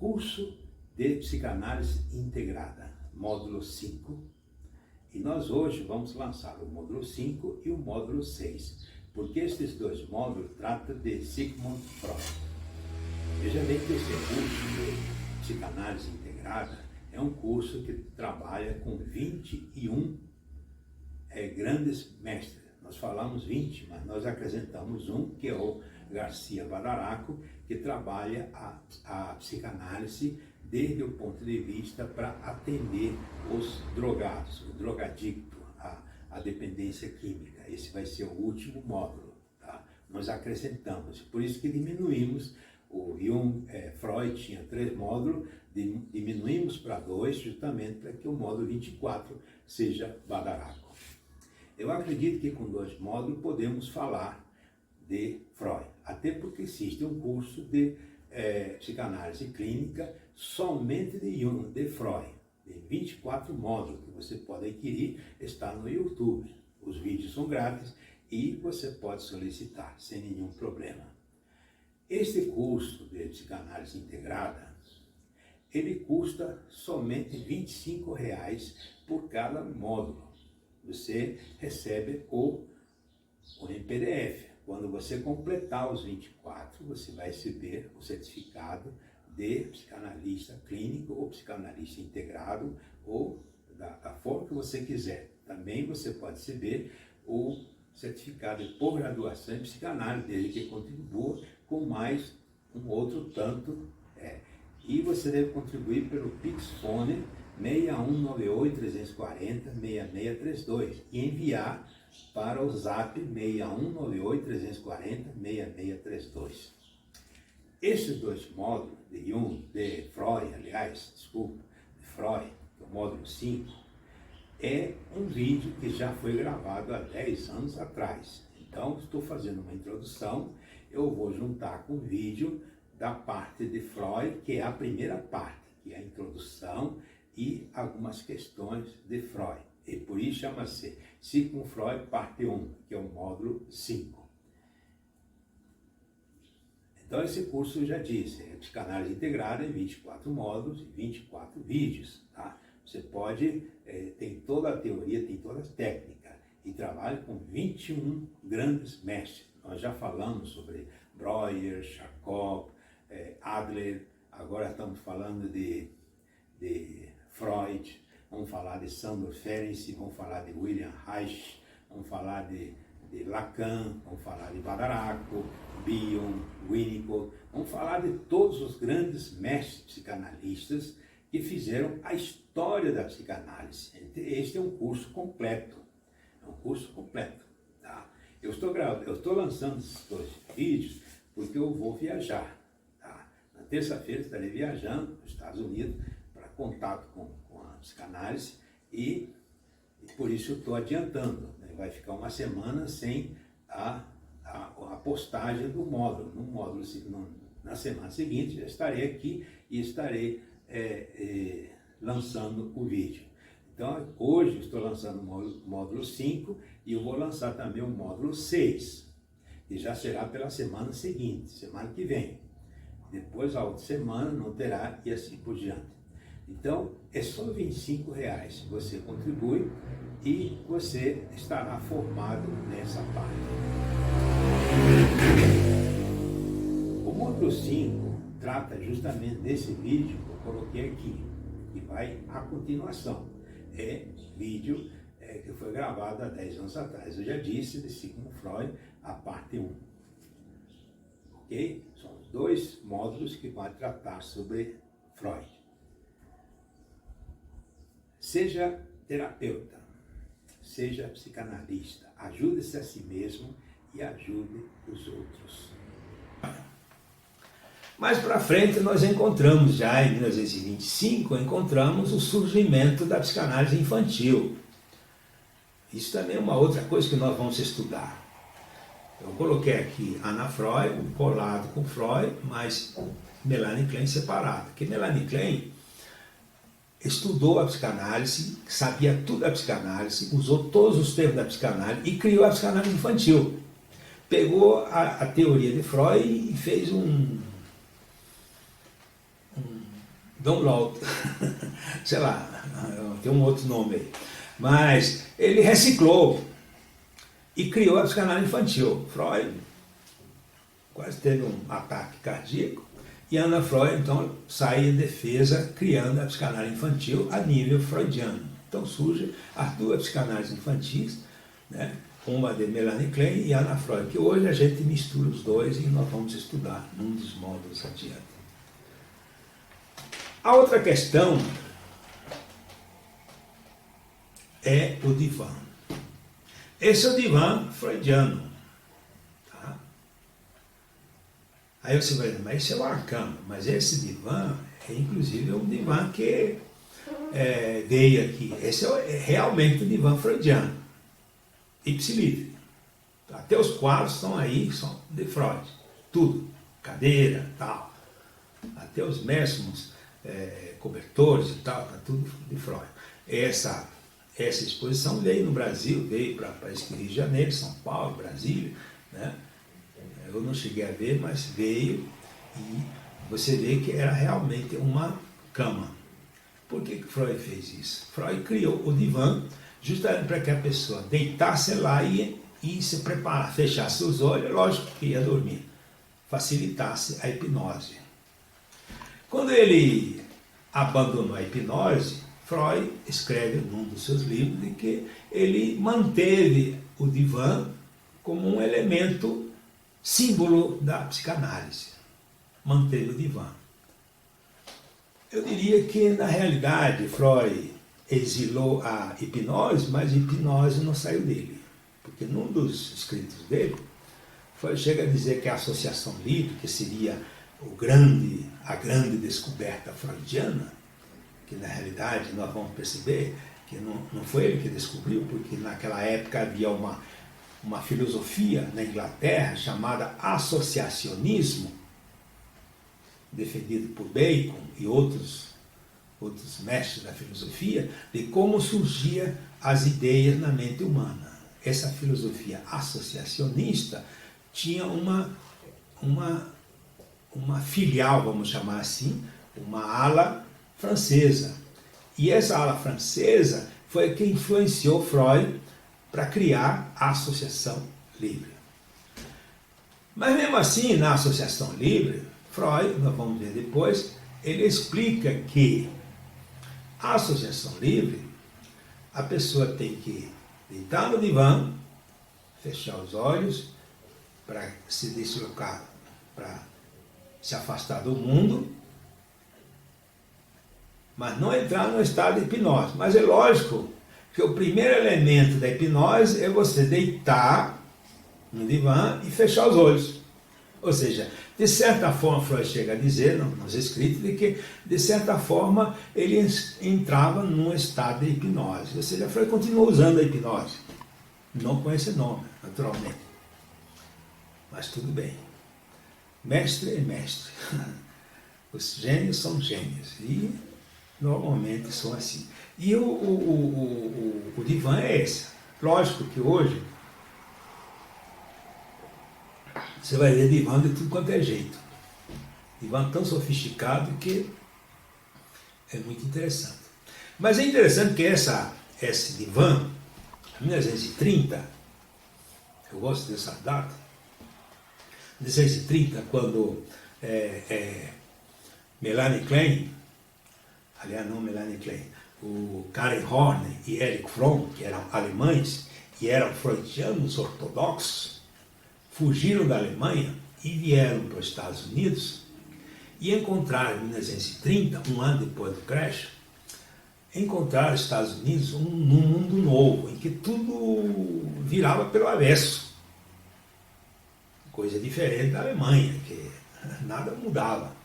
Curso de Psicanálise Integrada, módulo 5. E nós hoje vamos lançar o módulo 5 e o módulo 6, porque estes dois módulos tratam de Sigmund Freud. Veja bem que esse curso de Psicanálise Integrada é um curso que trabalha com 21 grandes mestres. Nós falamos 20, mas nós acrescentamos um, que é o Garcia Badaraco, que trabalha a psicanálise desde o ponto de vista para atender os drogados, o drogadicto, a dependência química. Esse vai ser o último módulo, tá? Nós acrescentamos, por isso que diminuímos. O Jung, Freud tinha 3 módulos, diminuímos para 2, justamente para que o módulo 24 seja Badaraco. Eu acredito que com 2 módulos podemos falar de Freud, até porque existe um curso de psicanálise clínica somente de Jung, de Freud, de 24 módulos que você pode adquirir, está no YouTube. Os vídeos são grátis e você pode solicitar sem nenhum problema. Este curso de psicanálise integrada, ele custa somente R$ 25 por cada módulo. Você recebe o em PDF. Quando você completar os 24, você vai receber o certificado de psicanalista clínico ou psicanalista integrado, ou da forma que você quiser. Também você pode receber o certificado de pós-graduação em psicanálise, desde que contribua com mais um outro tanto. E você deve contribuir pelo Pixfone 6198-340-6632 e enviar para o Zap 6198-340-6632. Esses 2 módulos de Jung, de Freud, de Freud, que é o módulo 5, é um vídeo que já foi gravado há 10 anos atrás. Então, estou fazendo uma introdução, eu vou juntar com o vídeo da parte de Freud, que é a primeira parte, que é a introdução e algumas questões de Freud. E por isso chama-se Sigmund Freud, parte 1, que é o módulo 5. Então, esse curso, eu já disse, é psicanálise integrada em 24 módulos e 24 vídeos, tá? Você pode, tem toda a teoria, tem toda a técnica, e trabalha com 21 grandes mestres. Nós já falamos sobre Breuer, Charcot, Adler, agora estamos falando de Freud, vamos falar de Sandor Ferenczi, vamos falar de William Reich, vamos falar de Lacan, vamos falar de Badaraco, Bion, Winnicott, vamos falar de todos os grandes mestres psicanalistas que fizeram a história da psicanálise. Este é um curso completo, tá? Eu estou lançando esses 2 vídeos porque eu vou viajar, tá? Na terça-feira estarei viajando nos Estados Unidos para contato com a psicanálise e por isso eu estou adiantando, né? Vai ficar uma semana sem a postagem do módulo. Na semana seguinte já estarei aqui e estarei lançando o vídeo. Então, hoje estou lançando o módulo 5 e eu vou lançar também o módulo 6, que já será pela semana seguinte, semana que vem. Depois, a outra semana, não terá e assim por diante. Então, é só R$ 25, você contribui e você estará formado nessa parte. O módulo 5 trata justamente desse vídeo que eu coloquei aqui, que vai à continuação. É vídeo que foi gravado há 10 anos atrás. Eu já disse de Sigmund Freud, a parte 1. Ok? São os 2 módulos que vão tratar sobre Freud. Seja terapeuta, seja psicanalista, ajude-se a si mesmo e ajude os outros. Mais para frente nós encontramos, já em 1925, encontramos o surgimento da psicanálise infantil. Isso também é uma outra coisa que nós vamos estudar. Eu coloquei aqui Anna Freud, colado com Freud, mas Melanie Klein separado. Porque Melanie Klein estudou a psicanálise, sabia tudo da psicanálise, usou todos os termos da psicanálise e criou a psicanálise infantil. Pegou a teoria de Freud e fez Download, sei lá, tem um outro nome aí. Mas ele reciclou e criou a psicanálise infantil. Freud quase teve um ataque cardíaco e Anna Freud então sai em defesa criando a psicanálise infantil a nível freudiano. Então surge as duas psicanálises infantis, né? Uma de Melanie Klein e Anna Freud, que hoje a gente mistura os dois e nós vamos estudar num dos módulos adiante. A outra questão é o divã. Esse é o divã freudiano. Tá? Aí você vai dizer, mas esse é o arcano. Mas esse divã é inclusive um divã que veio aqui. Esse é realmente o divã freudiano. Ipsilítere. Até os quadros estão aí, são de Freud. Tudo. Cadeira, tal. Até os mesmos cobertores e tal, está tudo de Freud. Essa exposição veio no Brasil, veio para Rio de Janeiro, São Paulo, Brasília, né? Eu não cheguei a ver, mas veio e você vê que era realmente uma cama. Por que Freud fez isso? Freud criou o divã justamente para que a pessoa deitasse lá e se preparasse, fechasse os olhos, lógico que ia dormir, facilitasse a hipnose. Quando ele abandonou a hipnose, Freud escreve num dos seus livros de que ele manteve o divã como um elemento símbolo da psicanálise. Manteve o divã. Eu diria que, na realidade, Freud exilou a hipnose, mas a hipnose não saiu dele. Porque num dos escritos dele, Freud chega a dizer que a associação livre, que seria a grande descoberta freudiana, que na realidade nós vamos perceber que não foi ele que descobriu, porque naquela época havia uma filosofia na Inglaterra chamada associacionismo, defendido por Bacon e outros mestres da filosofia, de como surgiam as ideias na mente humana. Essa filosofia associacionista tinha uma filial, vamos chamar assim, uma ala francesa. E essa ala francesa foi quem influenciou Freud para criar a associação livre. Mas mesmo assim, na associação livre, Freud, nós vamos ver depois, ele explica que a associação livre, a pessoa tem que deitar no divã, fechar os olhos, para se deslocar, para se afastar do mundo, mas não entrar no estado de hipnose. Mas é lógico que o primeiro elemento da hipnose é você deitar no divã e fechar os olhos. Ou seja, de certa forma, Freud chega a dizer, nos escritos, de que, de certa forma, ele entrava num estado de hipnose. Ou seja, Freud continua usando a hipnose. Não com esse nome, naturalmente. Mas tudo bem. Mestre é mestre. Os gênios são gênios. E normalmente são assim. E o divã é esse. Lógico que hoje você vai ver divã de tudo quanto é jeito. Divã tão sofisticado que é muito interessante. Mas é interessante que esse divã, 1930, eu gosto dessa data, 1930, quando Melanie Klein, aliás não Melanie Klein, o Karen Horney e Erich Fromm, que eram alemães e eram freudianos ortodoxos, fugiram da Alemanha e vieram para os Estados Unidos e encontraram em 1930, um ano depois do crash, encontraram os Estados Unidos num mundo novo, em que tudo virava pelo avesso. Coisa diferente da Alemanha, que nada mudava.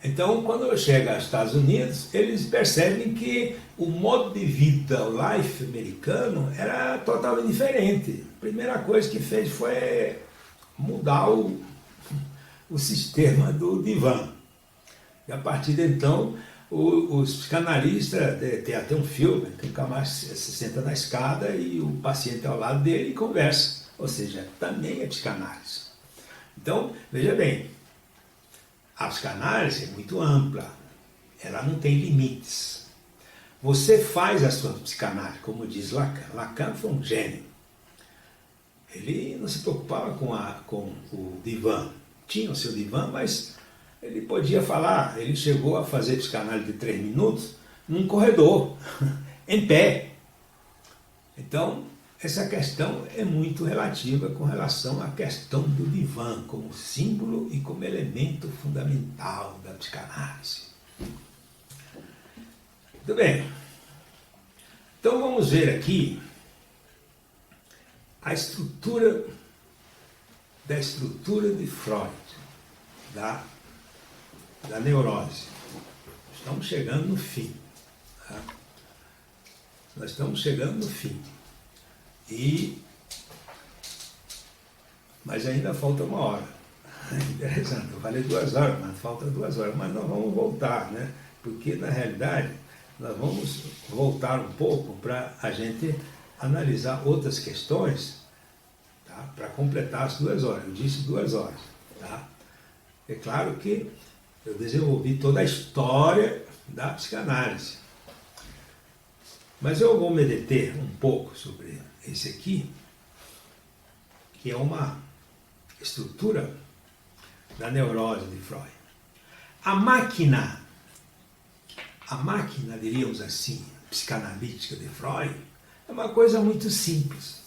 Então, quando chega aos Estados Unidos, eles percebem que o modo de vida, o life americano, era totalmente diferente. A primeira coisa que fez foi mudar o sistema do divã. E a partir de então, os psicanalistas, tem até um filme, que o camarada se senta na escada e o paciente ao lado dele e conversa. Ou seja, também é psicanálise. Então, veja bem, a psicanálise é muito ampla, ela não tem limites. Você faz a sua psicanálise, como diz Lacan. Lacan foi um gênio. Ele não se preocupava com o divã. Tinha o seu divã, mas ele podia falar. Ele chegou a fazer psicanálise de 3 minutos num corredor, em pé. Então, essa questão é muito relativa com relação à questão do divã como símbolo e como elemento fundamental da psicanálise. Muito bem. Então vamos ver aqui a estrutura de Freud, da neurose. Estamos chegando no fim. Tá? Nós estamos chegando no fim. Mas ainda falta 1 hora. Interessante, eu falei 2 horas, mas falta 2 horas. Mas nós vamos voltar, né? Porque, na realidade, nós vamos voltar um pouco para a gente analisar outras questões, tá? Para completar as 2 horas. Eu disse 2 horas. Tá? É claro que eu desenvolvi toda a história da psicanálise. Mas eu vou me deter um pouco sobre esse aqui, que é uma estrutura da neurose de Freud. A máquina, diríamos assim, psicanalítica de Freud, é uma coisa muito simples,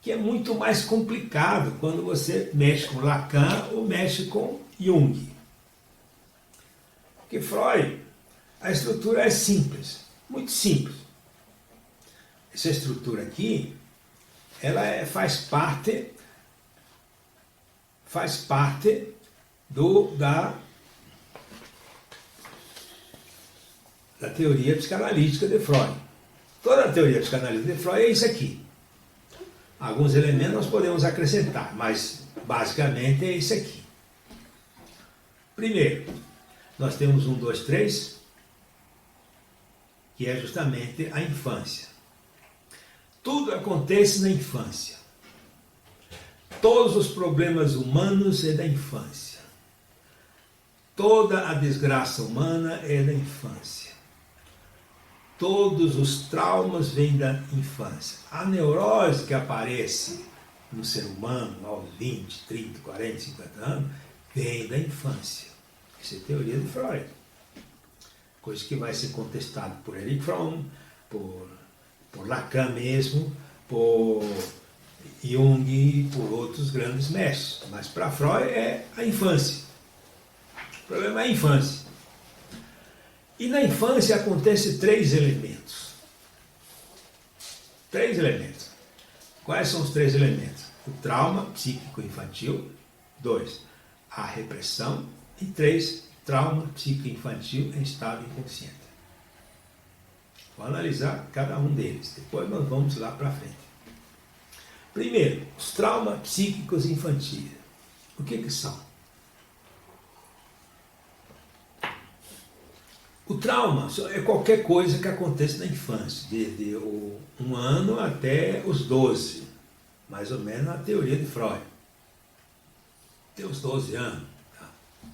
que é muito mais complicado quando você mexe com Lacan ou mexe com Jung. Porque Freud, a estrutura é simples, muito simples. Essa estrutura aqui, ela faz parte da teoria psicanalítica de Freud. Toda a teoria psicanalítica de Freud é isso aqui. Alguns elementos nós podemos acrescentar, mas basicamente é isso aqui. Primeiro, nós temos 1, 2, 3, que é justamente a infância. Tudo acontece na infância. Todos os problemas humanos é da infância. Toda a desgraça humana é da infância. Todos os traumas vêm da infância. A neurose que aparece no ser humano aos 20, 30, 40, 50 anos vem da infância. Essa é a teoria de Freud. Coisa que vai ser contestada por Erich Fromm, por Lacan mesmo, por Jung e por outros grandes mestres. Mas para Freud é a infância. O problema é a infância. E na infância acontecem 3 elementos. 3 elementos. Quais são os 3 elementos? O trauma psíquico infantil. 2. A repressão. E 3. Trauma psíquico infantil em estado inconsciente. Vou analisar cada um deles. Depois nós vamos lá para frente. Primeiro, os traumas psíquicos infantis. O que são? O trauma é qualquer coisa que acontece na infância, desde 1 ano até os 12, mais ou menos na teoria de Freud. Até os 12 anos. Tá? O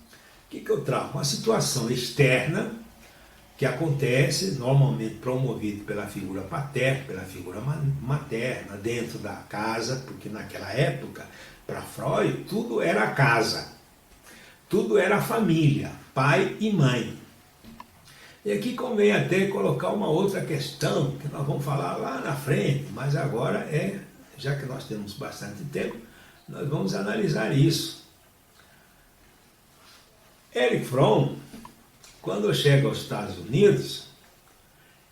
que é o trauma? Uma situação externa que acontece, normalmente promovido pela figura paterna, pela figura materna, dentro da casa, porque naquela época, para Freud, tudo era casa, tudo era família, pai e mãe. E aqui convém até colocar uma outra questão, que nós vamos falar lá na frente, mas agora já que nós temos bastante tempo, nós vamos analisar isso. Erich Fromm, quando chega aos Estados Unidos,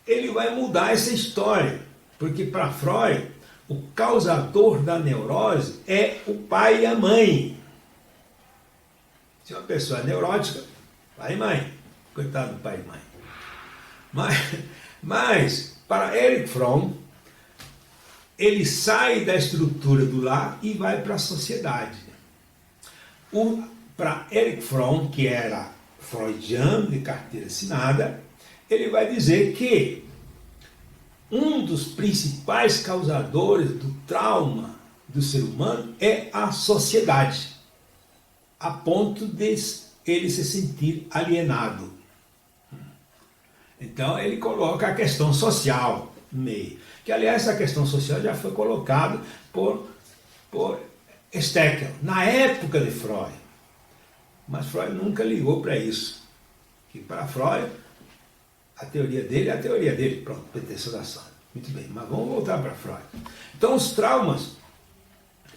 ele vai mudar essa história, porque para Freud, o causador da neurose é o pai e a mãe. Se uma pessoa é neurótica, pai e mãe, coitado do pai e mãe. Mas para Erich Fromm, ele sai da estrutura do lar e vai para a sociedade. Para Erich Fromm, que era freudiano de carteira assinada, ele vai dizer que um dos principais causadores do trauma do ser humano é a sociedade, a ponto de ele se sentir alienado. Então ele coloca a questão social no meio. Que aliás essa questão social já foi colocada por Steckel, na época de Freud. Mas Freud nunca ligou para isso. Que para Freud, a teoria dele é a teoria dele. Pronto, pertençoração. Muito bem, mas vamos voltar para Freud. Então os traumas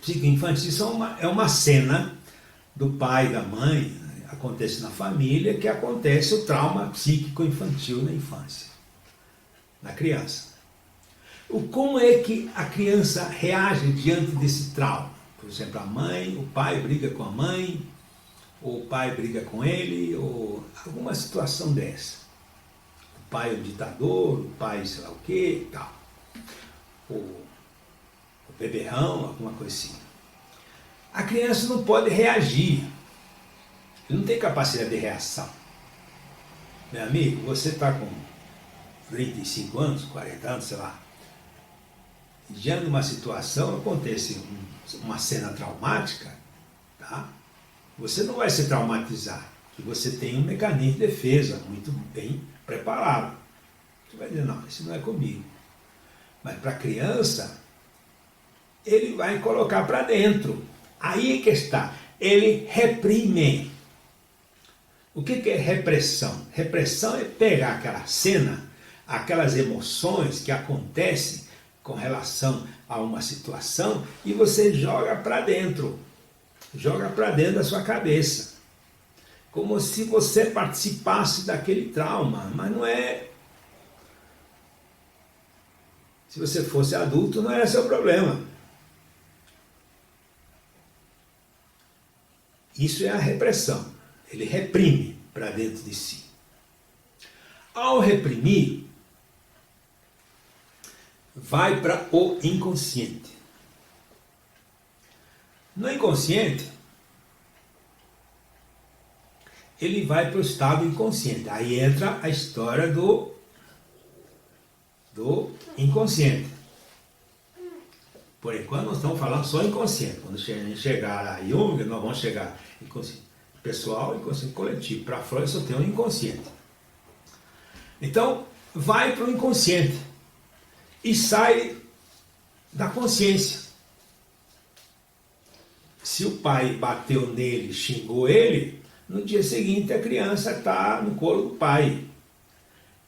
psicoinfantis é uma cena do pai e da mãe, acontece na família, que acontece o trauma psíquico-infantil na infância, na criança. Como é que a criança reage diante desse trauma? Por exemplo, a mãe, o pai briga com a mãe, ou o pai briga com ele, ou alguma situação dessa. O pai é um ditador, o pai sei lá o que e tal. O beberrão, alguma coisa assim. A criança não pode reagir. Ele não tem capacidade de reação. Meu amigo, você está com 35 anos, 40 anos, sei lá. Diante de uma situação, acontece uma cena traumática, tá? Você não vai se traumatizar, porque você tem um mecanismo de defesa muito bem preparado. Você vai dizer, não, isso não é comigo. Mas para a criança, ele vai colocar para dentro. Aí é que está. Ele reprime. O que é repressão? Repressão é pegar aquela cena, aquelas emoções que acontecem com relação a uma situação e você joga para dentro. Joga para dentro da sua cabeça. Como se você participasse daquele trauma, mas não é. Se você fosse adulto, não era seu problema. Isso é a repressão. Ele reprime para dentro de si. Ao reprimir, vai para o inconsciente. No inconsciente, ele vai para o estado inconsciente. Aí entra a história do inconsciente. Por enquanto nós estamos falando só inconsciente. Quando chegar a Jung, nós vamos chegar inconsciente pessoal e inconsciente coletivo. Para Freud só tem um inconsciente. Então, vai para o inconsciente e sai da consciência. Se o pai bateu nele, xingou ele, no dia seguinte a criança está no colo do pai.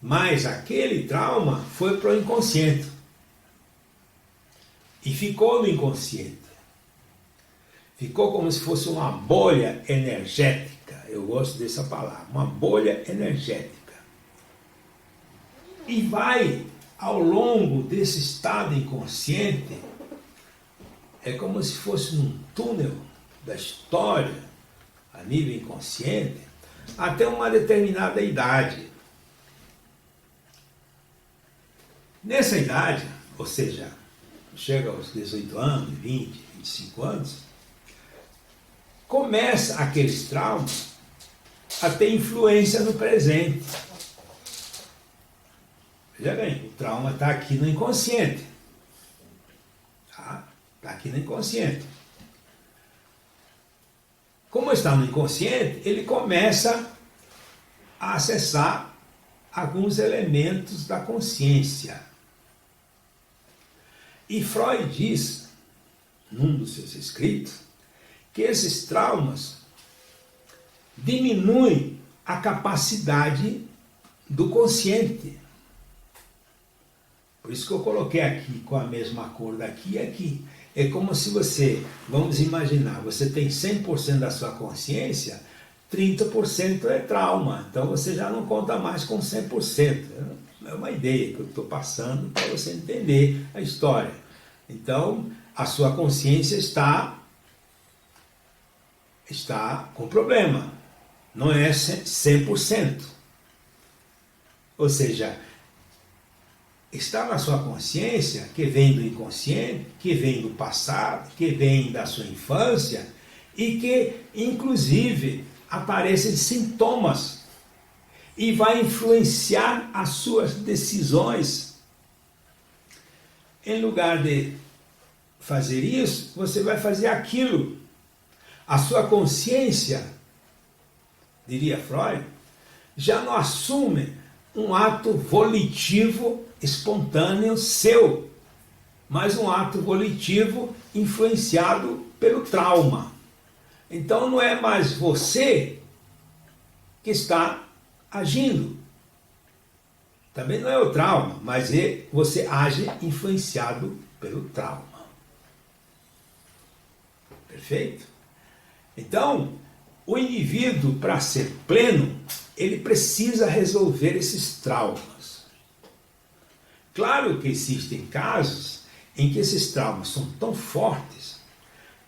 Mas aquele trauma foi para o inconsciente. E ficou no inconsciente. Ficou como se fosse uma bolha energética. Eu gosto dessa palavra. Uma bolha energética. E vai, ao longo desse estado inconsciente, é como se fosse um túnel da história, a nível inconsciente, até uma determinada idade. Nessa idade, ou seja, chega aos 18 anos, 20, 25 anos, começa aqueles traumas a ter influência no presente. Veja bem, o trauma está aqui no inconsciente. Está aqui no inconsciente. Como está no inconsciente, ele começa a acessar alguns elementos da consciência. E Freud diz, num dos seus escritos, que esses traumas diminuem a capacidade do consciente. Por isso que eu coloquei aqui com a mesma cor daqui e aqui. É como se você, vamos imaginar, você tem 100% da sua consciência, 30% é trauma. Então você já não conta mais com 100%. É uma ideia que eu estou passando para você entender a história. Então, a sua consciência está com problema. Não é 100%. Ou seja, está na sua consciência, que vem do inconsciente, que vem do passado, que vem da sua infância e que, inclusive, aparecem sintomas e vai influenciar as suas decisões. Em lugar de fazer isso, você vai fazer aquilo. A sua consciência diria Freud, já não assume um ato volitivo espontâneo seu, mas um ato volitivo influenciado pelo trauma. Então não é mais você que está agindo. Também não é o trauma, mas você age influenciado pelo trauma. Perfeito? Então, o indivíduo, para ser pleno, ele precisa resolver esses traumas. Claro que existem casos em que esses traumas são tão fortes,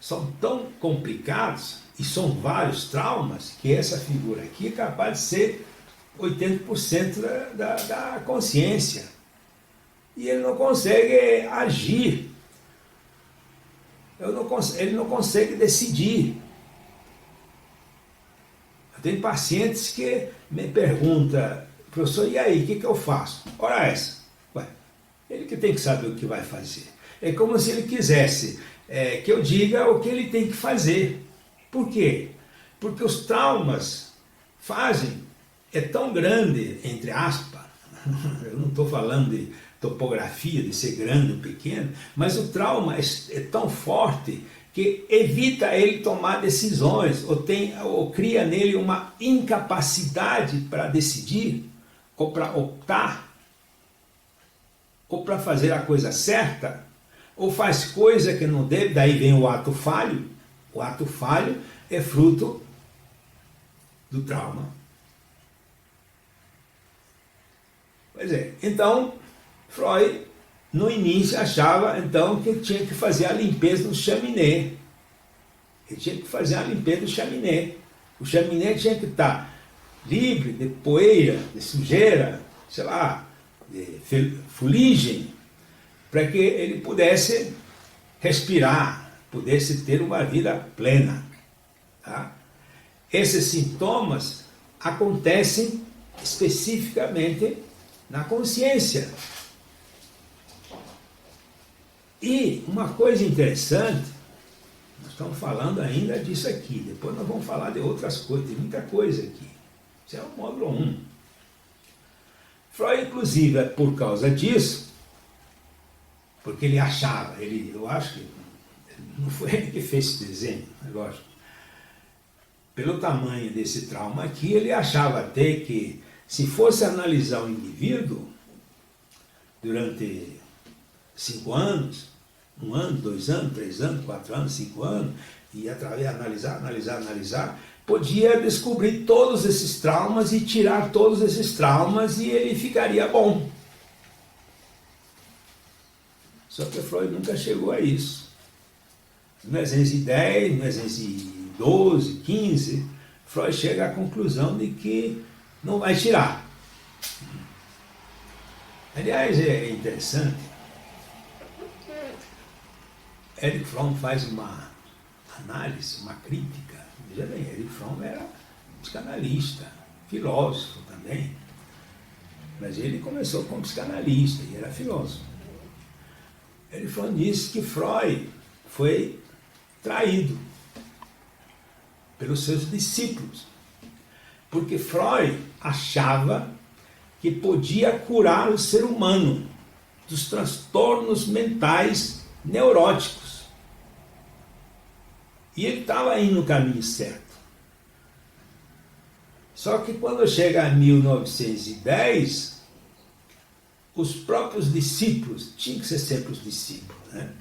são tão complicados, e são vários traumas, que essa figura aqui é capaz de ser 80% da consciência. E ele não consegue agir. Ele não consegue decidir. Eu tenho pacientes que me perguntam, professor, e aí, o que eu faço? Ora essa. Ué, ele que tem que saber o que vai fazer. É como se ele quisesse que eu diga o que ele tem que fazer. Por quê? Porque os traumas é tão grande, entre aspas, eu não estou falando de topografia, de ser grande ou pequeno, mas o trauma é tão forte que evita ele tomar decisões, ou cria nele uma incapacidade para decidir, ou para optar, ou para fazer a coisa certa, ou faz coisa que não deve, daí vem o ato falho. O ato falho é fruto do trauma. Pois é, então, Freud, no início, achava então que tinha que fazer a limpeza do chaminé. Ele tinha que fazer a limpeza do chaminé. O chaminé tinha que estar livre de poeira, de sujeira, sei lá, de fuligem, para que ele pudesse respirar, pudesse ter uma vida plena. Tá? Esses sintomas acontecem especificamente na consciência. E uma coisa interessante, nós estamos falando ainda disso aqui, depois nós vamos falar de outras coisas, tem muita coisa aqui. Isso é o módulo 1. Freud, inclusive, por causa disso, porque ele achava, eu acho que não foi ele que fez esse desenho, é lógico. Pelo tamanho desse trauma aqui, ele achava até que, se fosse analisar o indivíduo durante 5 anos, 1 ano, 2 anos, 3 anos, 4 anos, 5 anos, e através analisar, podia descobrir todos esses traumas e tirar todos esses traumas e ele ficaria bom. Só que Freud nunca chegou a isso. Em 1910, em 1912, 15, Freud chega à conclusão de que não vai tirar. Aliás, é interessante, Erich Fromm faz uma análise, uma crítica. Veja bem, Erich Fromm era psicanalista, filósofo também, mas ele começou como psicanalista e era filósofo. Erich Fromm disse que Freud foi traído pelos seus discípulos, porque Freud achava que podia curar o ser humano dos transtornos mentais neuróticos. E ele estava indo no caminho certo. Só que quando chega a 1910, os próprios discípulos, tinha que ser sempre os discípulos, né?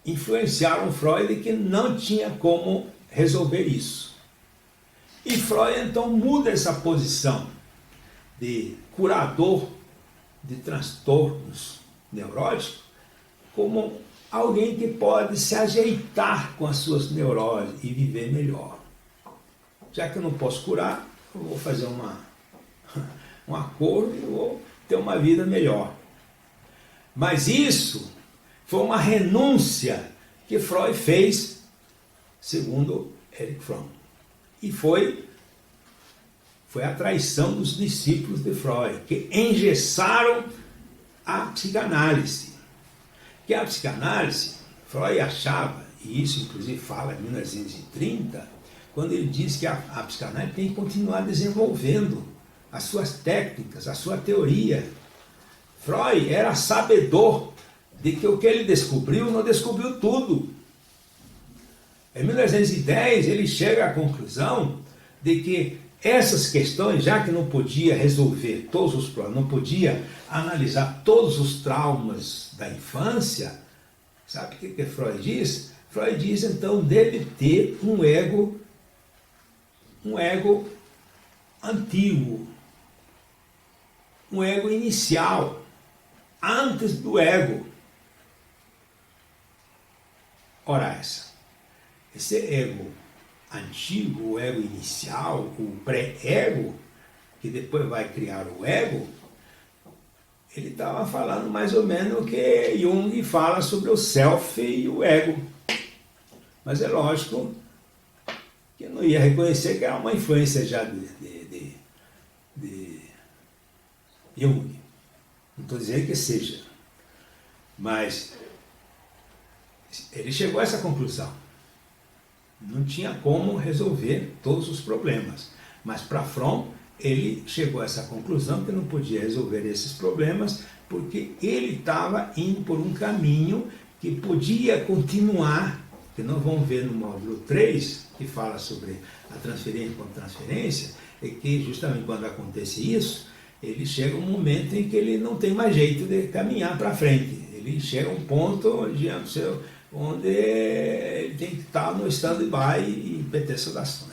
Influenciaram Freud que não tinha como resolver isso. E Freud então muda essa posição de curador de transtornos neuróticos como alguém que pode se ajeitar com as suas neuroses e viver melhor. Já que eu não posso curar, eu vou fazer um acordo e vou ter uma vida melhor. Mas isso foi uma renúncia que Freud fez, segundo Erich Fromm. E foi a traição dos discípulos de Freud, que engessaram a psicanálise. Que a psicanálise, Freud achava, e isso inclusive fala em 1930, quando ele diz que a psicanálise tem que continuar desenvolvendo as suas técnicas, a sua teoria. Freud era sabedor de que o que ele descobriu, não descobriu tudo. Em 1910, ele chega à conclusão de que essas questões, já que não podia resolver todos os problemas, não podia analisar todos os traumas da infância, sabe o que Freud diz? Freud diz, então, deve ter um ego antigo, um ego inicial, antes do ego. Ora, esse ego antigo, o ego inicial, o pré-ego, que depois vai criar o ego, ele estava falando mais ou menos o que Jung fala sobre o self e o ego. Mas é lógico que eu não ia reconhecer que era uma influência já de Jung. Não estou dizendo que seja. Mas ele chegou a essa conclusão. Não tinha como resolver todos os problemas. Mas para Fromm, ele chegou a essa conclusão que não podia resolver esses problemas porque ele estava indo por um caminho que podia continuar, que nós vamos ver no módulo 3, que fala sobre a transferência com transferência, é que justamente quando acontece isso, ele chega um momento em que ele não tem mais jeito de caminhar para frente. Ele chega a um ponto onde ele tem que estar no stand-by e PT saudações.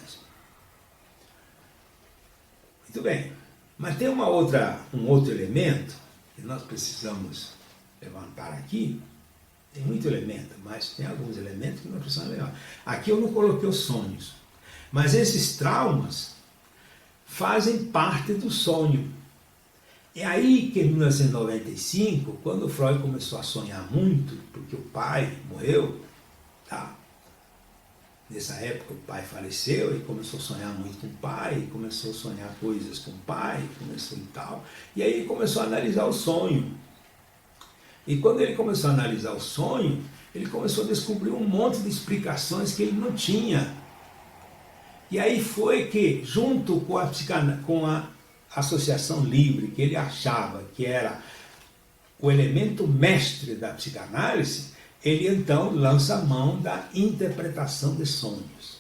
Muito bem, mas tem um outro elemento que nós precisamos levantar aqui. Tem muito elemento, mas tem alguns elementos que nós precisamos levantar. Aqui eu não coloquei os sonhos, mas esses traumas fazem parte do sonho. É aí que em 1995, quando Freud começou a sonhar muito, porque o pai morreu, tá? Nessa época o pai faleceu e começou a sonhar muito com o pai, começou a sonhar coisas com o pai, começou e tal. E aí ele começou a analisar o sonho. E quando ele começou a analisar o sonho, ele começou a descobrir um monte de explicações que ele não tinha. E aí foi que, junto com a associação livre, que ele achava que era o elemento mestre da psicanálise, ele então lança a mão da interpretação de sonhos.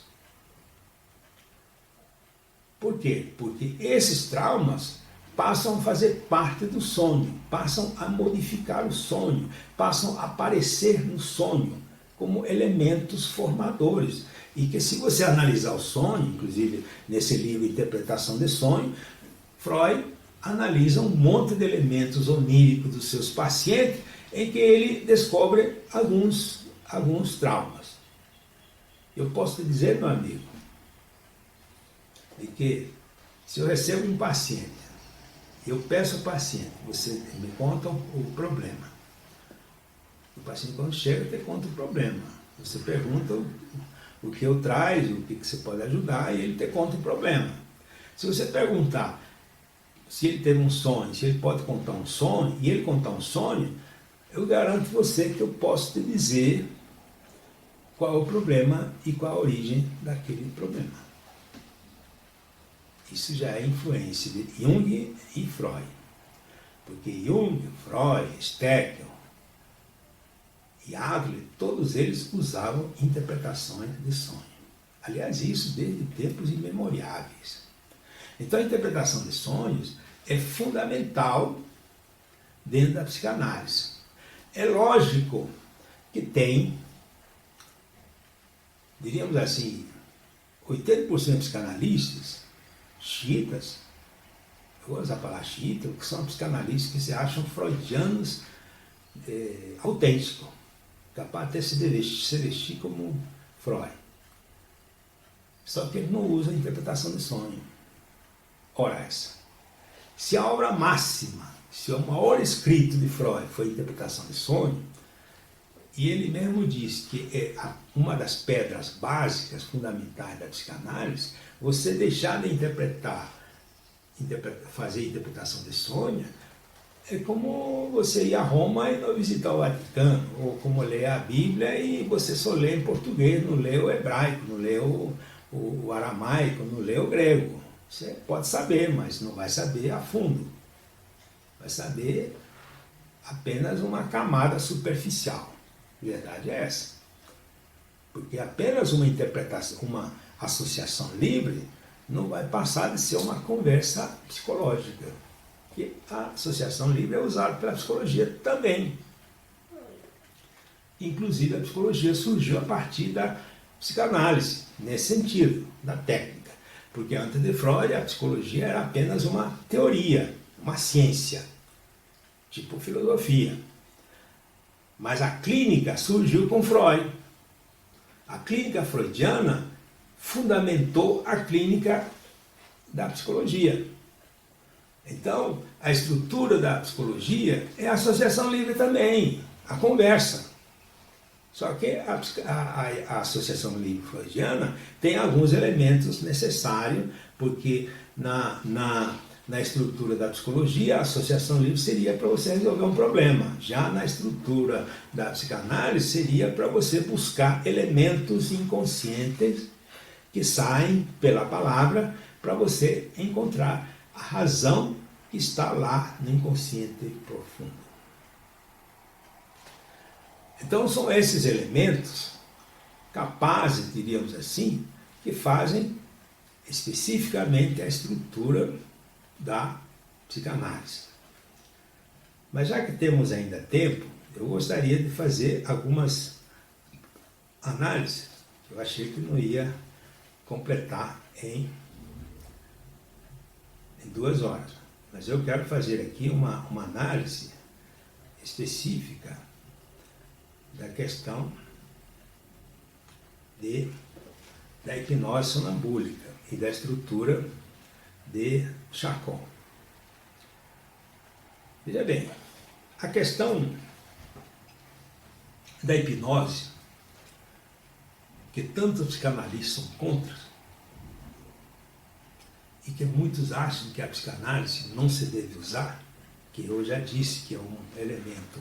Por quê? Porque esses traumas passam a fazer parte do sonho, passam a modificar o sonho, passam a aparecer no sonho como elementos formadores. E que se você analisar o sonho, inclusive nesse livro Interpretação de Sonho, Freud analisa um monte de elementos oníricos dos seus pacientes em que ele descobre alguns traumas. Eu posso te dizer, meu amigo, de que se eu recebo um paciente, eu peço ao paciente, você me conta o problema. O paciente, quando chega, te conta o problema. Você pergunta o que eu traz, o que você pode ajudar, e ele te conta o problema. Se você perguntar se ele teve um sonho, se ele pode contar um sonho, e ele contar um sonho, eu garanto você que eu posso te dizer qual é o problema e qual a origem daquele problema. Isso já é influência de Jung e Freud. Porque Jung, Freud, Steckel e Adler, todos eles usavam interpretações de sonho. Aliás, isso desde tempos imemoriáveis. Então a interpretação de sonhos é fundamental dentro da psicanálise. É lógico que tem, diríamos assim, 80% de psicanalistas xiitas, eu vou usar a palavra xiita, que são psicanalistas que se acham freudianos autênticos, capazes de se vestir como Freud. Só que eles não usam a interpretação de sonho. Ora, se a obra máxima, se o maior escrito de Freud foi a interpretação de sonho, e ele mesmo diz que é uma das pedras básicas, fundamentais da psicanálise, você deixar de fazer interpretação de sonho, é como você ir a Roma e não visitar o Vaticano, ou como ler a Bíblia e você só lê em português, não lê o hebraico, não lê o o aramaico, não lê o grego. Você pode saber, mas não vai saber a fundo. Vai saber apenas uma camada superficial. A verdade é essa. Porque apenas uma interpretação, uma associação livre, não vai passar de ser uma conversa psicológica. Porque a associação livre é usada pela psicologia também. Inclusive, a psicologia surgiu a partir da psicanálise, nesse sentido, da técnica. Porque antes de Freud, a psicologia era apenas uma teoria, uma ciência, tipo filosofia. Mas a clínica surgiu com Freud. A clínica freudiana fundamentou a clínica da psicologia. Então, a estrutura da psicologia é a associação livre também, a conversa. Só que a associação livre freudiana tem alguns elementos necessários, porque na estrutura da psicologia, a associação livre seria para você resolver um problema. Já na estrutura da psicanálise, seria para você buscar elementos inconscientes que saem pela palavra para você encontrar a razão que está lá no inconsciente profundo. Então são esses elementos capazes, diríamos assim, que fazem especificamente a estrutura da psicanálise. Mas já que temos ainda tempo, eu gostaria de fazer algumas análises que eu achei que não ia completar em 2 horas. Mas eu quero fazer aqui uma análise específica da questão da hipnose sonambúlica e da estrutura de Charcot. Veja bem, a questão da hipnose, que tantos psicanalistas são contra, e que muitos acham que a psicanálise não se deve usar, que eu já disse que é um elemento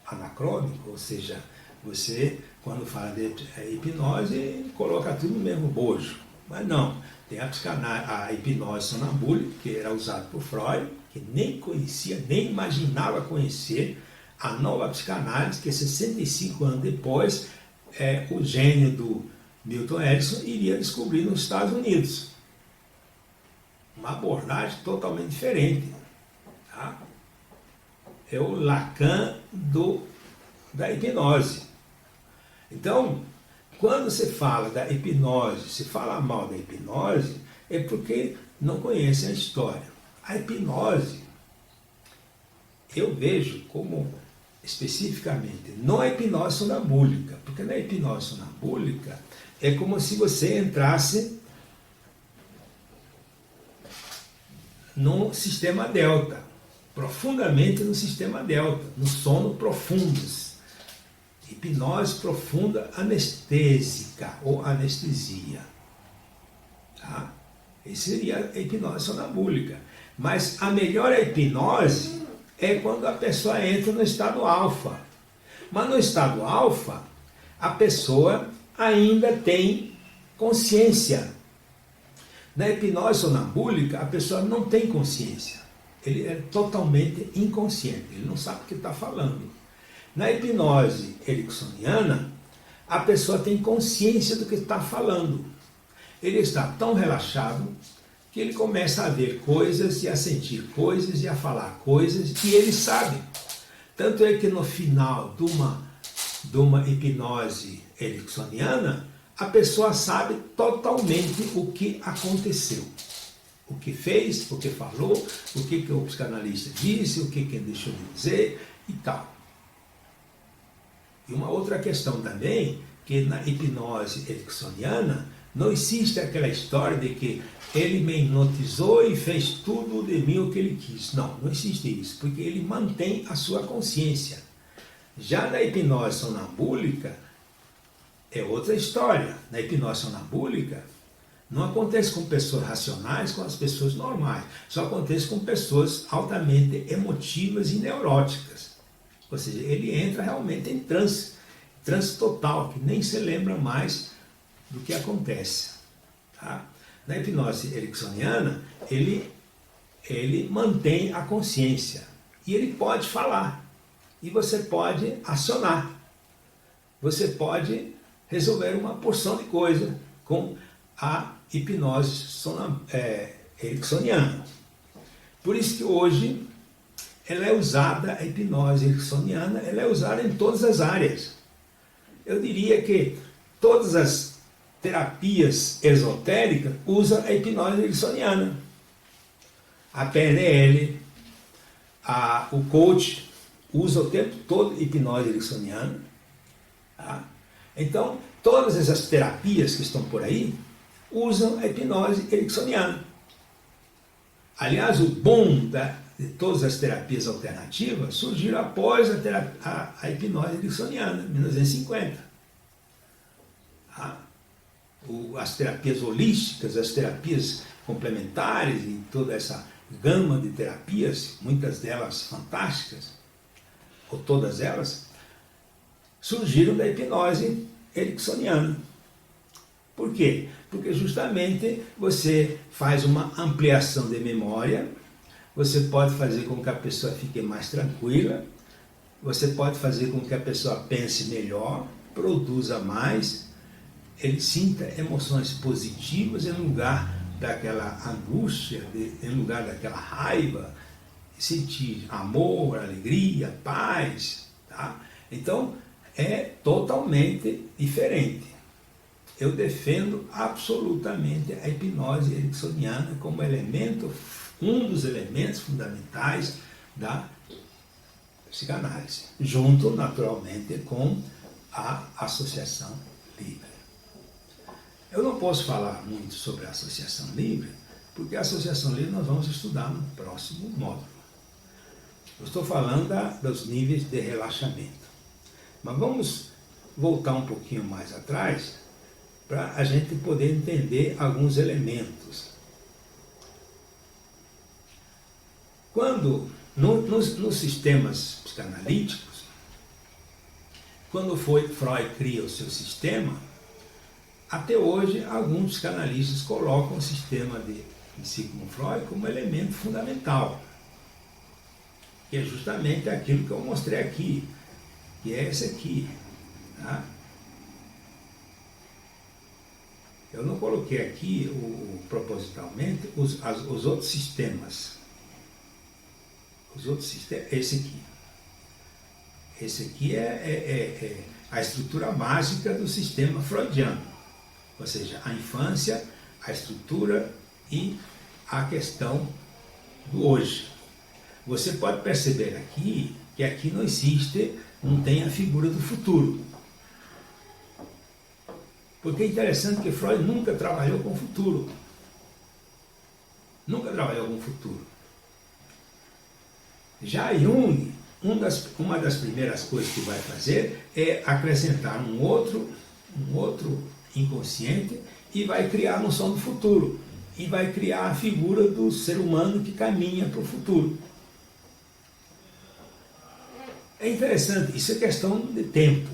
anacrônico, ou seja, você, quando fala de hipnose, coloca tudo no mesmo bojo. Mas não, tem a hipnose sonambúlica, que era usada por Freud, que nem conhecia, nem imaginava conhecer a nova psicanálise, que 65 anos depois, o gênio do Milton Erickson iria descobrir nos Estados Unidos. Uma abordagem totalmente diferente. Tá? É o Lacan da hipnose. Então, quando você fala da hipnose, se fala mal da hipnose, é porque não conhece a história. A hipnose, eu vejo como, especificamente, não a hipnose sonambúlica, porque na hipnose sonambúlica é como se você entrasse no sistema delta, profundamente no sistema delta, no sono profundo. Hipnose profunda anestésica ou anestesia. Tá? Essa seria a hipnose sonambúlica. Mas a melhor hipnose é quando a pessoa entra no estado alfa. Mas no estado alfa, a pessoa ainda tem consciência. Na hipnose sonambúlica, a pessoa não tem consciência. Ele é totalmente inconsciente, ele não sabe o que está falando. Na hipnose ericksoniana, a pessoa tem consciência do que está falando. Ele está tão relaxado que ele começa a ver coisas e a sentir coisas e a falar coisas e ele sabe. Tanto é que no final de uma hipnose ericksoniana, a pessoa sabe totalmente o que aconteceu. O que fez, o que falou, o que o psicanalista disse, o que ele deixou de dizer e tal. E uma outra questão também, que na hipnose ericksoniana não existe aquela história de que ele me hipnotizou e fez tudo de mim o que ele quis. Não, não existe isso, porque ele mantém a sua consciência. Já na hipnose sonambúlica, é outra história. Na hipnose sonambúlica, não acontece com pessoas racionais, com as pessoas normais. Só acontece com pessoas altamente emotivas e neuróticas. Ou seja, ele entra realmente em transe total, que nem se lembra mais do que acontece. Tá? Na hipnose ericksoniana, ele mantém a consciência e ele pode falar e você pode acionar, você pode resolver uma porção de coisa com a hipnose ericksoniana. Por isso que hoje ela é usada, a hipnose ericksoniana, ela é usada em todas as áreas. Eu diria que todas as terapias esotéricas usam a hipnose ericksoniana. A PNL, o coach usa o tempo todo hipnose ericksoniana. Tá? Então, todas essas terapias que estão por aí usam a hipnose ericksoniana. Aliás, o boom de todas as terapias alternativas surgiram após a hipnose ericksoniana, em 1950. Tá? As terapias holísticas, as terapias complementares e toda essa gama de terapias, muitas delas fantásticas, ou todas elas, surgiram da hipnose ericksoniana. Por quê? Porque justamente você faz uma ampliação de memória, você pode fazer com que a pessoa fique mais tranquila, você pode fazer com que a pessoa pense melhor, produza mais, ele sinta emoções positivas em lugar daquela angústia, em lugar daquela raiva, sentir amor, alegria, paz. Tá? Então, é totalmente diferente. Eu defendo absolutamente a hipnose ericksoniana como um dos elementos fundamentais da psicanálise, junto, naturalmente, com a associação livre. Eu não posso falar muito sobre a associação livre, porque a associação livre nós vamos estudar no próximo módulo. Eu estou falando dos níveis de relaxamento. Mas vamos voltar um pouquinho mais atrás para a gente poder entender alguns elementos. Quando, nos sistemas psicanalíticos, quando Freud cria o seu sistema, até hoje alguns psicanalistas colocam o sistema de Sigmund Freud como elemento fundamental, que é justamente aquilo que eu mostrei aqui, que é esse aqui. Tá? Eu não coloquei aqui propositalmente os outros sistemas. Os outros sistemas, esse aqui. Esse aqui é a estrutura básica do sistema freudiano. Ou seja, a infância, a estrutura e a questão do hoje. Você pode perceber aqui que aqui não tem a figura do futuro. Porque é interessante que Freud nunca trabalhou com o futuro. Nunca trabalhou com o futuro. Já Jung, uma das primeiras coisas que vai fazer é acrescentar um outro inconsciente e vai criar a noção do futuro. E vai criar a figura do ser humano que caminha para o futuro. É interessante, isso é questão de tempo.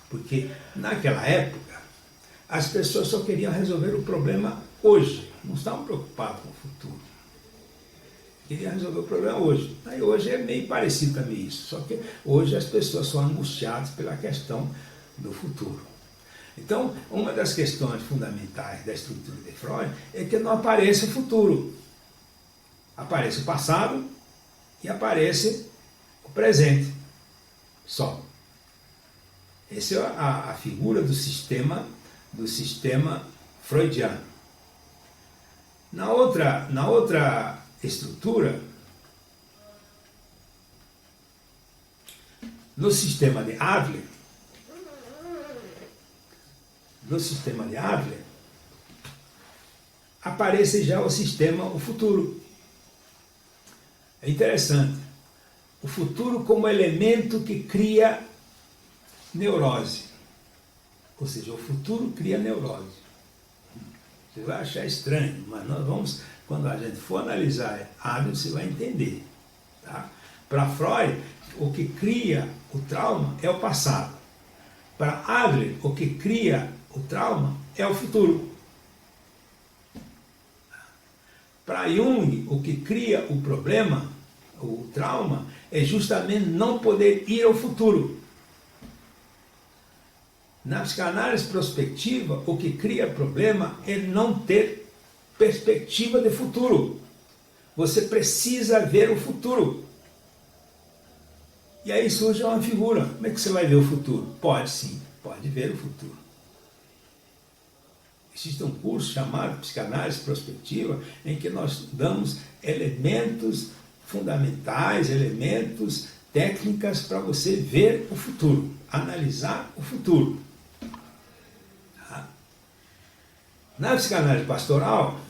Porque naquela época, as pessoas só queriam resolver o problema hoje, não estavam preocupadas com o futuro. Queriam resolver o problema hoje. Aí hoje é meio parecido também isso, só que hoje as pessoas são angustiadas pela questão do futuro. Então, uma das questões fundamentais da estrutura de Freud é que não aparece o futuro. Aparece o passado e aparece o presente. Só. Essa é a figura do sistema freudiano. Na outra estrutura, no sistema de Adler, aparece já o futuro. É interessante. O futuro como elemento que cria neurose. Ou seja, o futuro cria neurose. Você vai achar estranho, mas nós vamos, quando a gente for analisar Adler, você vai entender. Tá? Para Freud, o que cria o trauma é o passado. Para Adler, o que cria o trauma é o futuro. Para Jung, o que cria o problema, o trauma, é justamente não poder ir ao futuro. Na psicanálise prospectiva, o que cria problema é não ter perspectiva de futuro. Você precisa ver o futuro. E aí surge uma figura. Como é que você vai ver o futuro? Pode sim, pode ver o futuro. Existe um curso chamado Psicanálise Prospectiva, em que nós damos elementos fundamentais, elementos, técnicas para você ver o futuro, analisar o futuro. Tá? Na psicanálise pastoral,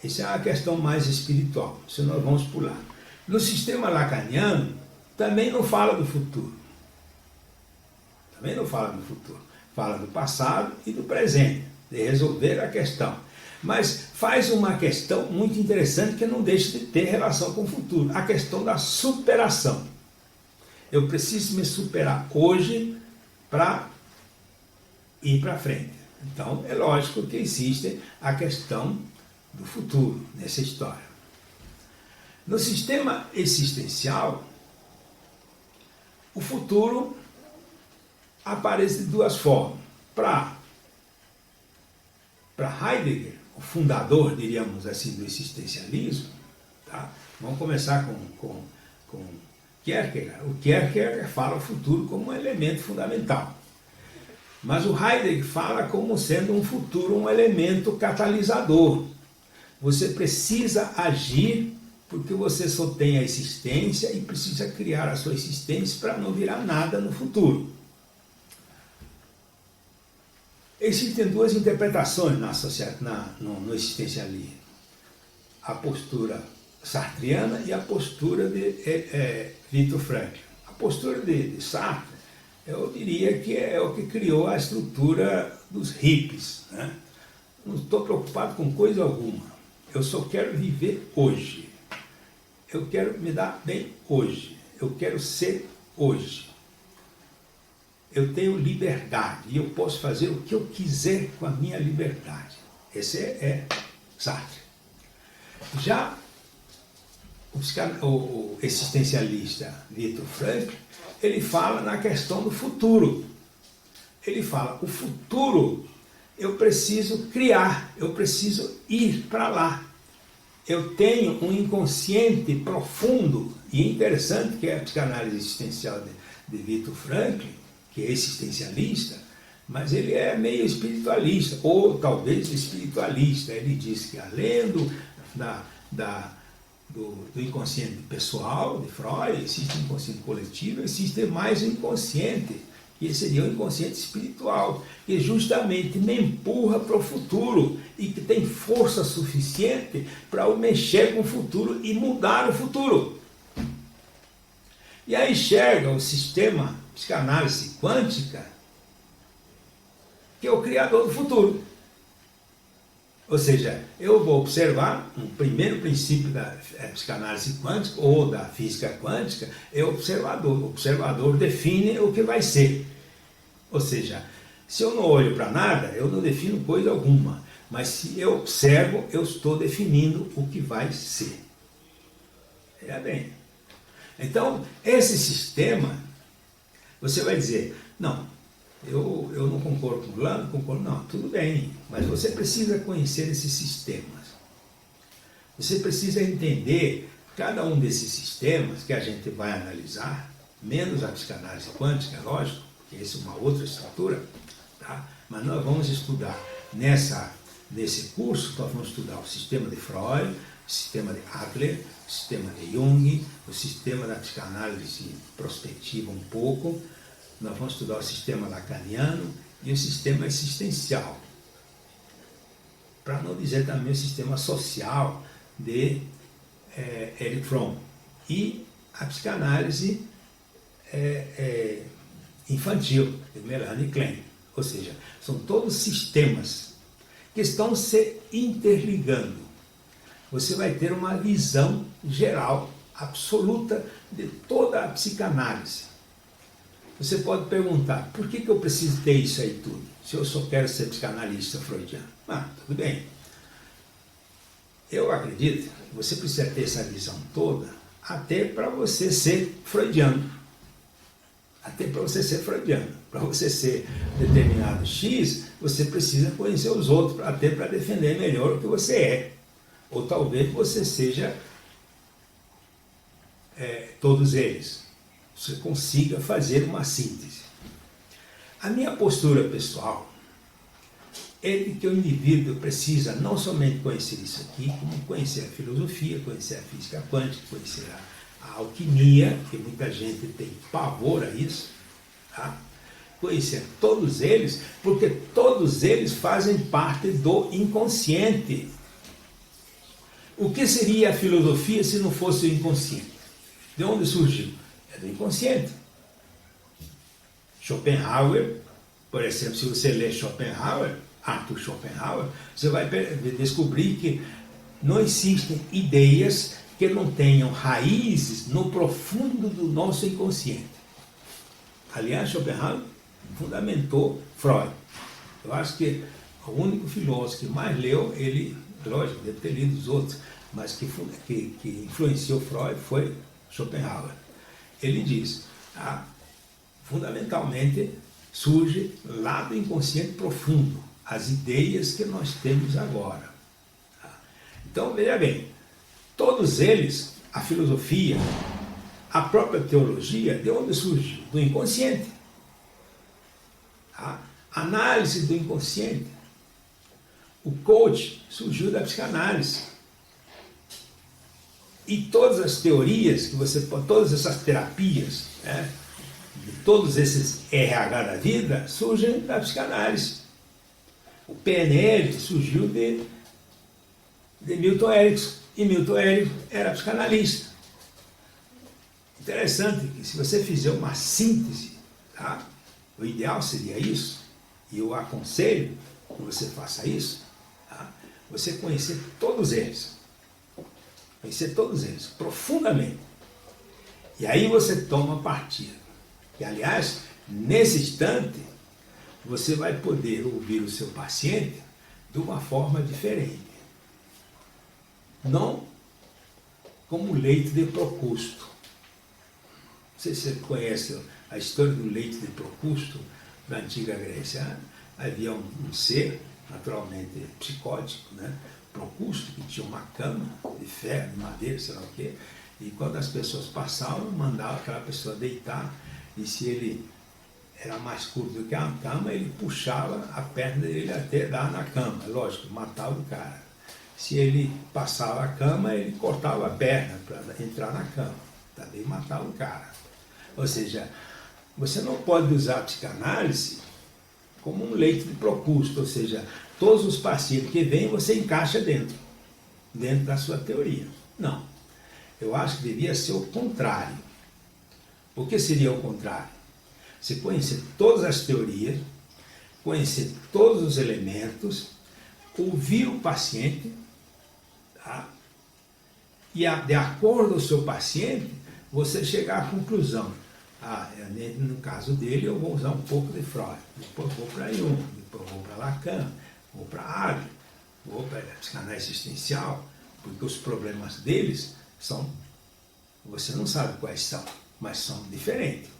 isso é uma questão mais espiritual, isso nós vamos pular. No sistema lacaniano, também não fala do futuro. Também não fala do futuro. Fala do passado e do presente, de resolver a questão. Mas faz uma questão muito interessante que não deixa de ter relação com o futuro. A questão da superação. Eu preciso me superar hoje para ir para frente. Então, é lógico que existe a questão do futuro nessa história. No sistema existencial, o futuro aparece de duas formas. Para Heidegger, o fundador, diríamos assim, do existencialismo, tá? Vamos começar com Kierkegaard. O Kierkegaard fala o futuro como um elemento fundamental. Mas o Heidegger fala como sendo um futuro um elemento catalisador. Você precisa agir porque você só tem a existência e precisa criar a sua existência para não virar nada no futuro. Existem duas interpretações no existencialismo. A postura sartriana e a postura de Viktor Frankl. A postura de Sartre, eu diria que é o que criou a estrutura dos hippies. Né? Não estou preocupado com coisa alguma. Eu só quero viver hoje. Eu quero me dar bem hoje. Eu quero ser hoje. Eu tenho liberdade e eu posso fazer o que eu quiser com a minha liberdade. Esse é Sartre. Já o existencialista Viktor Frankl, ele fala na questão do futuro. Ele fala, o futuro eu preciso criar, eu preciso ir para lá. Eu tenho um inconsciente profundo, e é interessante que é a psicanálise existencial de Viktor Frankl, que é existencialista, mas ele é meio espiritualista, ou talvez espiritualista. Ele diz que além do inconsciente pessoal de Freud, existe o inconsciente coletivo, existe mais o inconsciente, que seria o inconsciente espiritual, que justamente me empurra para o futuro e que tem força suficiente para eu mexer com o futuro e mudar o futuro. E aí chega o sistema psicanálise quântica, que é o criador do futuro. Ou seja, eu vou observar um primeiro princípio da psicanálise quântica ou da física quântica, é o observador. O observador define o que vai ser. Ou seja, se eu não olho para nada, eu não defino coisa alguma. Mas se eu observo, eu estou definindo o que vai ser. Veja bem. Então, esse sistema, você vai dizer, não, eu não concordo com o plano, concordo, não, tudo bem, mas você precisa conhecer esses sistemas. Você precisa entender cada um desses sistemas que a gente vai analisar, menos a psicanálise quântica, lógico, porque essa é uma outra estrutura, tá? Mas nós vamos estudar nesse curso, nós vamos estudar o sistema de Freud, o sistema de Adler, o sistema de Jung, o sistema da psicanálise prospectiva um pouco, nós vamos estudar o sistema lacaniano e o sistema existencial. Para não dizer também o sistema social de Erich Fromm. E a psicanálise infantil de Melanie Klein. Ou seja, são todos sistemas que estão se interligando. Você vai ter uma visão geral, absoluta, de toda a psicanálise. Você pode perguntar, por que eu preciso ter isso aí tudo? Se eu só quero ser psicanalista freudiano. Ah, tudo bem. Eu acredito que você precisa ter essa visão toda até para você ser freudiano. Até para você ser freudiano. Para você ser determinado X, você precisa conhecer os outros, até para defender melhor o que você é. Ou talvez você seja todos eles. Você consiga fazer uma síntese. A minha postura pessoal é de que o indivíduo precisa não somente conhecer isso aqui, como conhecer a filosofia, conhecer a física quântica, conhecer a alquimia, que muita gente tem pavor a isso, tá? Conhecer todos eles, porque todos eles fazem parte do inconsciente. O que seria a filosofia se não fosse o inconsciente? De onde surgiu? É do inconsciente. Schopenhauer, por exemplo, se você ler Schopenhauer, Arthur Schopenhauer, você vai descobrir que não existem ideias que não tenham raízes no profundo do nosso inconsciente. Aliás, Schopenhauer fundamentou Freud. Eu acho que o único filósofo que mais leu, ele, lógico, deve ter lido os outros, mas que influenciou Freud foi Schopenhauer. Ele diz, fundamentalmente, surge lá do inconsciente profundo, as ideias que nós temos agora. Então, veja bem, todos eles, a filosofia, a própria teologia, de onde surgiu? Do inconsciente. A análise do inconsciente. O coach surgiu da psicanálise. E todas as teorias, todas essas terapias, de todos esses RH da vida, surgem da psicanálise. O PNL surgiu de Milton Erickson, e Milton Erickson era psicanalista. Interessante que se você fizer uma síntese, tá? O ideal seria isso, e eu aconselho que você faça isso, tá? Você conhecer todos eles. Conhecer todos eles, profundamente. E aí você toma partida. E, aliás, nesse instante, você vai poder ouvir o seu paciente de uma forma diferente. Não como leite de Procusto. Não sei se você conhece a história do leite de Procusto, da antiga Grécia. Havia um ser, naturalmente psicótico, né? Procusto, que tinha uma cama de ferro, de madeira, sei lá o quê, e quando as pessoas passavam, mandava aquela pessoa deitar, e se ele era mais curto do que a cama, ele puxava a perna dele até dar na cama, lógico, matava o cara. Se ele passava a cama, ele cortava a perna para entrar na cama, também matava o cara. Ou seja, você não pode usar a psicanálise como um leito de Procusto, ou seja, todos os pacientes que vêm, você encaixa dentro da sua teoria. Não. Eu acho que devia ser o contrário. O que seria o contrário? Você conhecer todas as teorias, conhecer todos os elementos, ouvir o paciente, tá? E de acordo com o seu paciente, você chegar à conclusão. No caso dele, eu vou usar um pouco de Freud, depois vou para Jung, depois vou para Lacan, vou para Adler, vou para a psicanálise existencial, porque os problemas deles são, você não sabe quais são, mas são diferentes.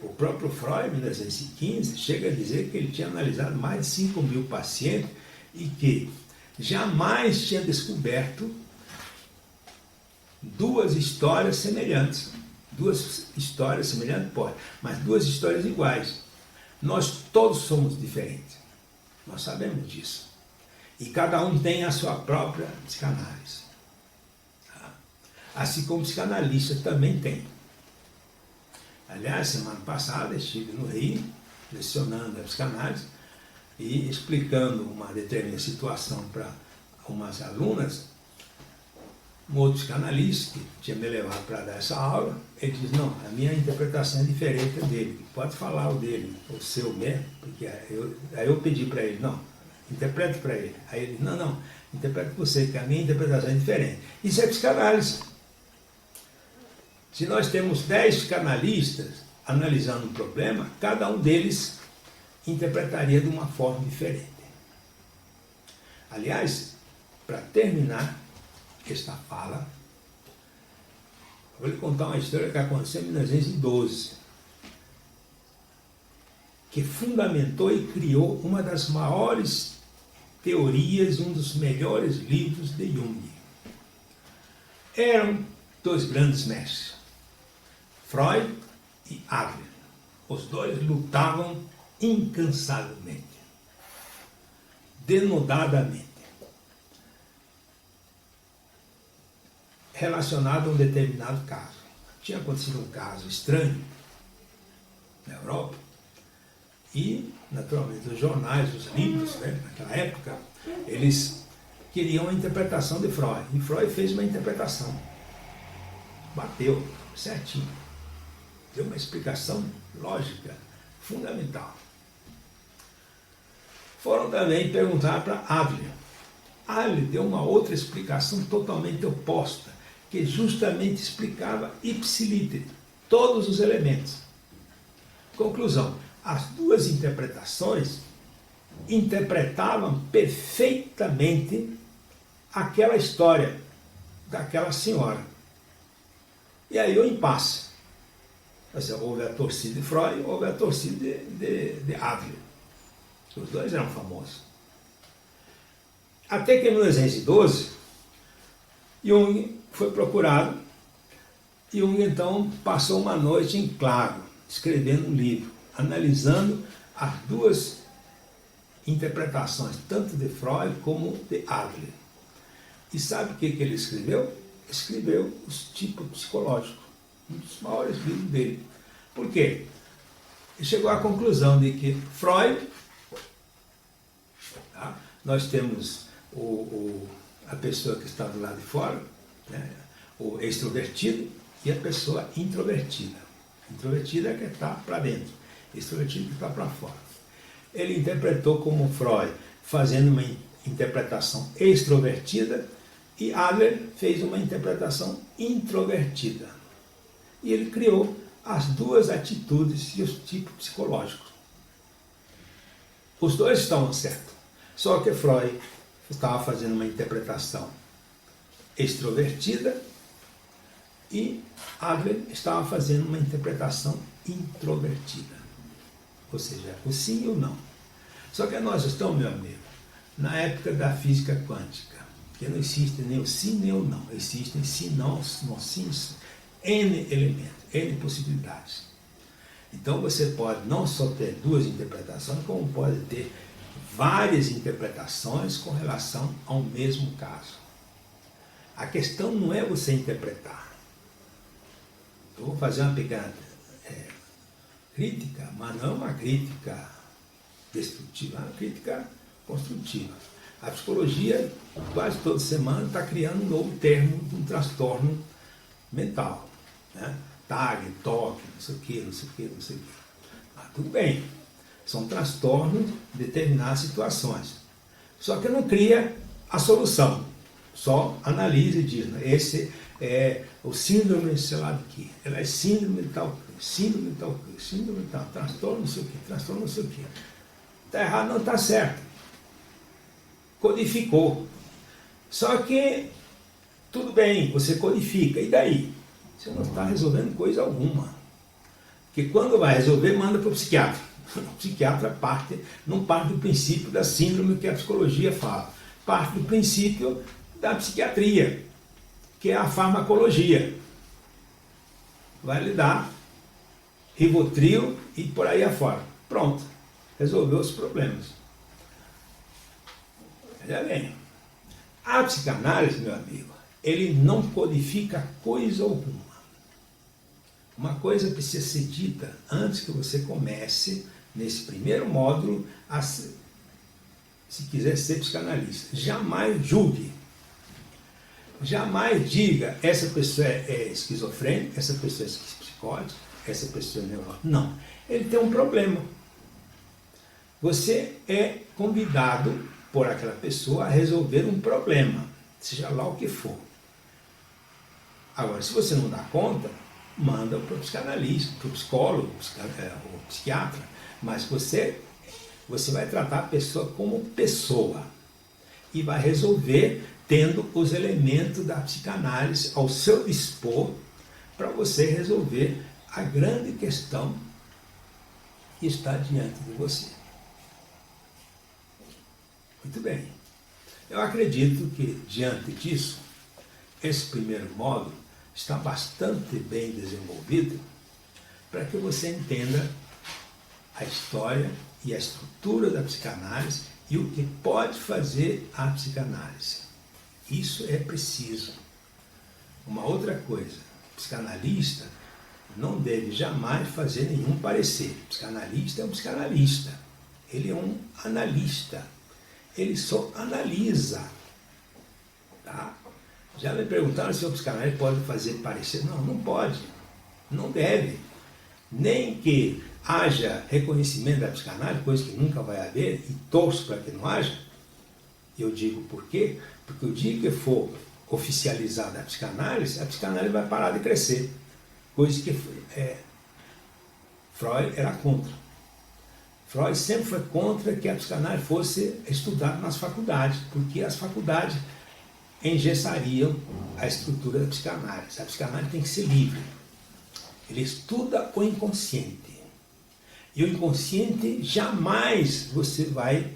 O próprio Freud, em 1915, chega a dizer que ele tinha analisado mais de 5.000 pacientes e que jamais tinha descoberto duas histórias semelhantes. Duas histórias semelhantes, pode, mas duas histórias iguais. Nós todos somos diferentes. Nós sabemos disso. E cada um tem a sua própria psicanálise. Assim como o psicanalista também tem. Aliás, semana passada estive no Rio, lecionando a psicanálise e explicando uma determinada situação para umas alunas. Um outro psicanalista que tinha me levado para dar essa aula, ele disse, não, a minha interpretação é diferente dele, pode falar o dele, o seu mesmo, porque aí eu pedi para ele, não, interprete para ele. Aí ele disse, não, interprete para você, que a minha interpretação é diferente. Isso é psicanálise. Se nós temos 10 psicanalistas analisando um problema, cada um deles interpretaria de uma forma diferente. Aliás, para terminar, esta fala. Vou lhe contar uma história que aconteceu em 1912, que fundamentou e criou uma das maiores teorias, um dos melhores livros de Jung. Eram dois grandes mestres, Freud e Adler. Os dois lutavam incansavelmente, denodadamente, relacionado a um determinado caso. Tinha acontecido um caso estranho na Europa e, naturalmente, os jornais, os livros, né, naquela época, eles queriam a interpretação de Freud. E Freud fez uma interpretação. Bateu certinho. Deu uma explicação lógica, fundamental. Foram também perguntar para Adler. Adler deu uma outra explicação totalmente oposta, que justamente explicava ipsiliter, todos os elementos. Conclusão, as duas interpretações interpretavam perfeitamente aquela história daquela senhora. E aí o impasse. Houve a torcida de Freud, houve a torcida de Adler. Os dois eram famosos. Até que em 1912, Jung foi procurado. Jung então passou uma noite em claro, escrevendo um livro, analisando as duas interpretações, tanto de Freud como de Adler. E sabe o que ele escreveu? Escreveu os tipos psicológicos, um dos maiores livros dele. Por quê? Ele chegou à conclusão de que Freud, tá? Nós temos a pessoa que está do lado de fora, né? O extrovertido, e a pessoa introvertida. Introvertida é que está para dentro, extrovertido que está para fora. Ele interpretou como Freud, fazendo uma interpretação extrovertida, e Adler fez uma interpretação introvertida. E ele criou as duas atitudes e os tipos psicológicos. Os dois estavam certos, só que Freud estava fazendo uma interpretação extrovertida e Adler estava fazendo uma interpretação introvertida. Ou seja, o sim e o não. Só que nós estamos, meu amigo, na época da física quântica, que não existe nem o sim nem o não. Existem sim, não sim, N elementos, N possibilidades. Então você pode não só ter duas interpretações, como pode ter várias interpretações com relação ao mesmo caso. A questão não é você interpretar. Eu vou fazer uma pequena crítica, mas não uma crítica destrutiva, uma crítica construtiva. A psicologia, quase toda semana, está criando um novo termo de um transtorno mental. Né? TAG, TOC, não sei o quê, não sei o quê, não sei o quê. Mas tudo bem, são transtornos de determinadas situações. Só que não cria a solução, só analisa e diz, né? Esse é o síndrome, sei lá de quê, ela é síndrome de tal coisa, síndrome de tal coisa, síndrome de tal, transtorno não sei o quê, transtorno não sei o quê. Está errado, não está certo. Codificou. Só que, tudo bem, você codifica, e daí? Você não está resolvendo coisa alguma. Porque quando vai resolver, manda para o psiquiatra. O psiquiatra não parte do princípio da síndrome que a psicologia fala. Parte do princípio da psiquiatria, que é a farmacologia. Vai lhe dar Rivotril e por aí afora. Pronto, resolveu os problemas. Olha bem, a psicanálise, meu amigo, ele não codifica coisa alguma. Uma coisa precisa ser dita antes que você comece, nesse primeiro módulo, se quiser ser psicanalista. Jamais julgue. Jamais diga, essa pessoa é esquizofrênica, essa pessoa é psicótica, essa pessoa é neurótica. Não, ele tem um problema. Você é convidado por aquela pessoa a resolver um problema, seja lá o que for. Agora, se você não dá conta, manda para o psicanalista, para o psicólogo, o psiquiatra, mas você vai tratar a pessoa como pessoa e vai resolver tendo os elementos da psicanálise ao seu dispor para você resolver a grande questão que está diante de você. Muito bem. Eu acredito que, diante disso, esse primeiro módulo está bastante bem desenvolvido para que você entenda a história e a estrutura da psicanálise e o que pode fazer a psicanálise. Isso é preciso. Uma outra coisa, o psicanalista não deve jamais fazer nenhum parecer. O psicanalista é um psicanalista. Ele é um analista. Ele só analisa. Tá? Já me perguntaram se o psicanalista pode fazer parecer. Não, não pode. Não deve. Nem que haja reconhecimento da psicanálise, coisa que nunca vai haver, e torço para que não haja. Eu digo por quê? Porque o dia que for oficializada a psicanálise vai parar de crescer. Coisa que Freud era contra. Freud sempre foi contra que a psicanálise fosse estudada nas faculdades, porque as faculdades engessariam a estrutura da psicanálise. A psicanálise tem que ser livre. Ele estuda o inconsciente. E o inconsciente jamais você vai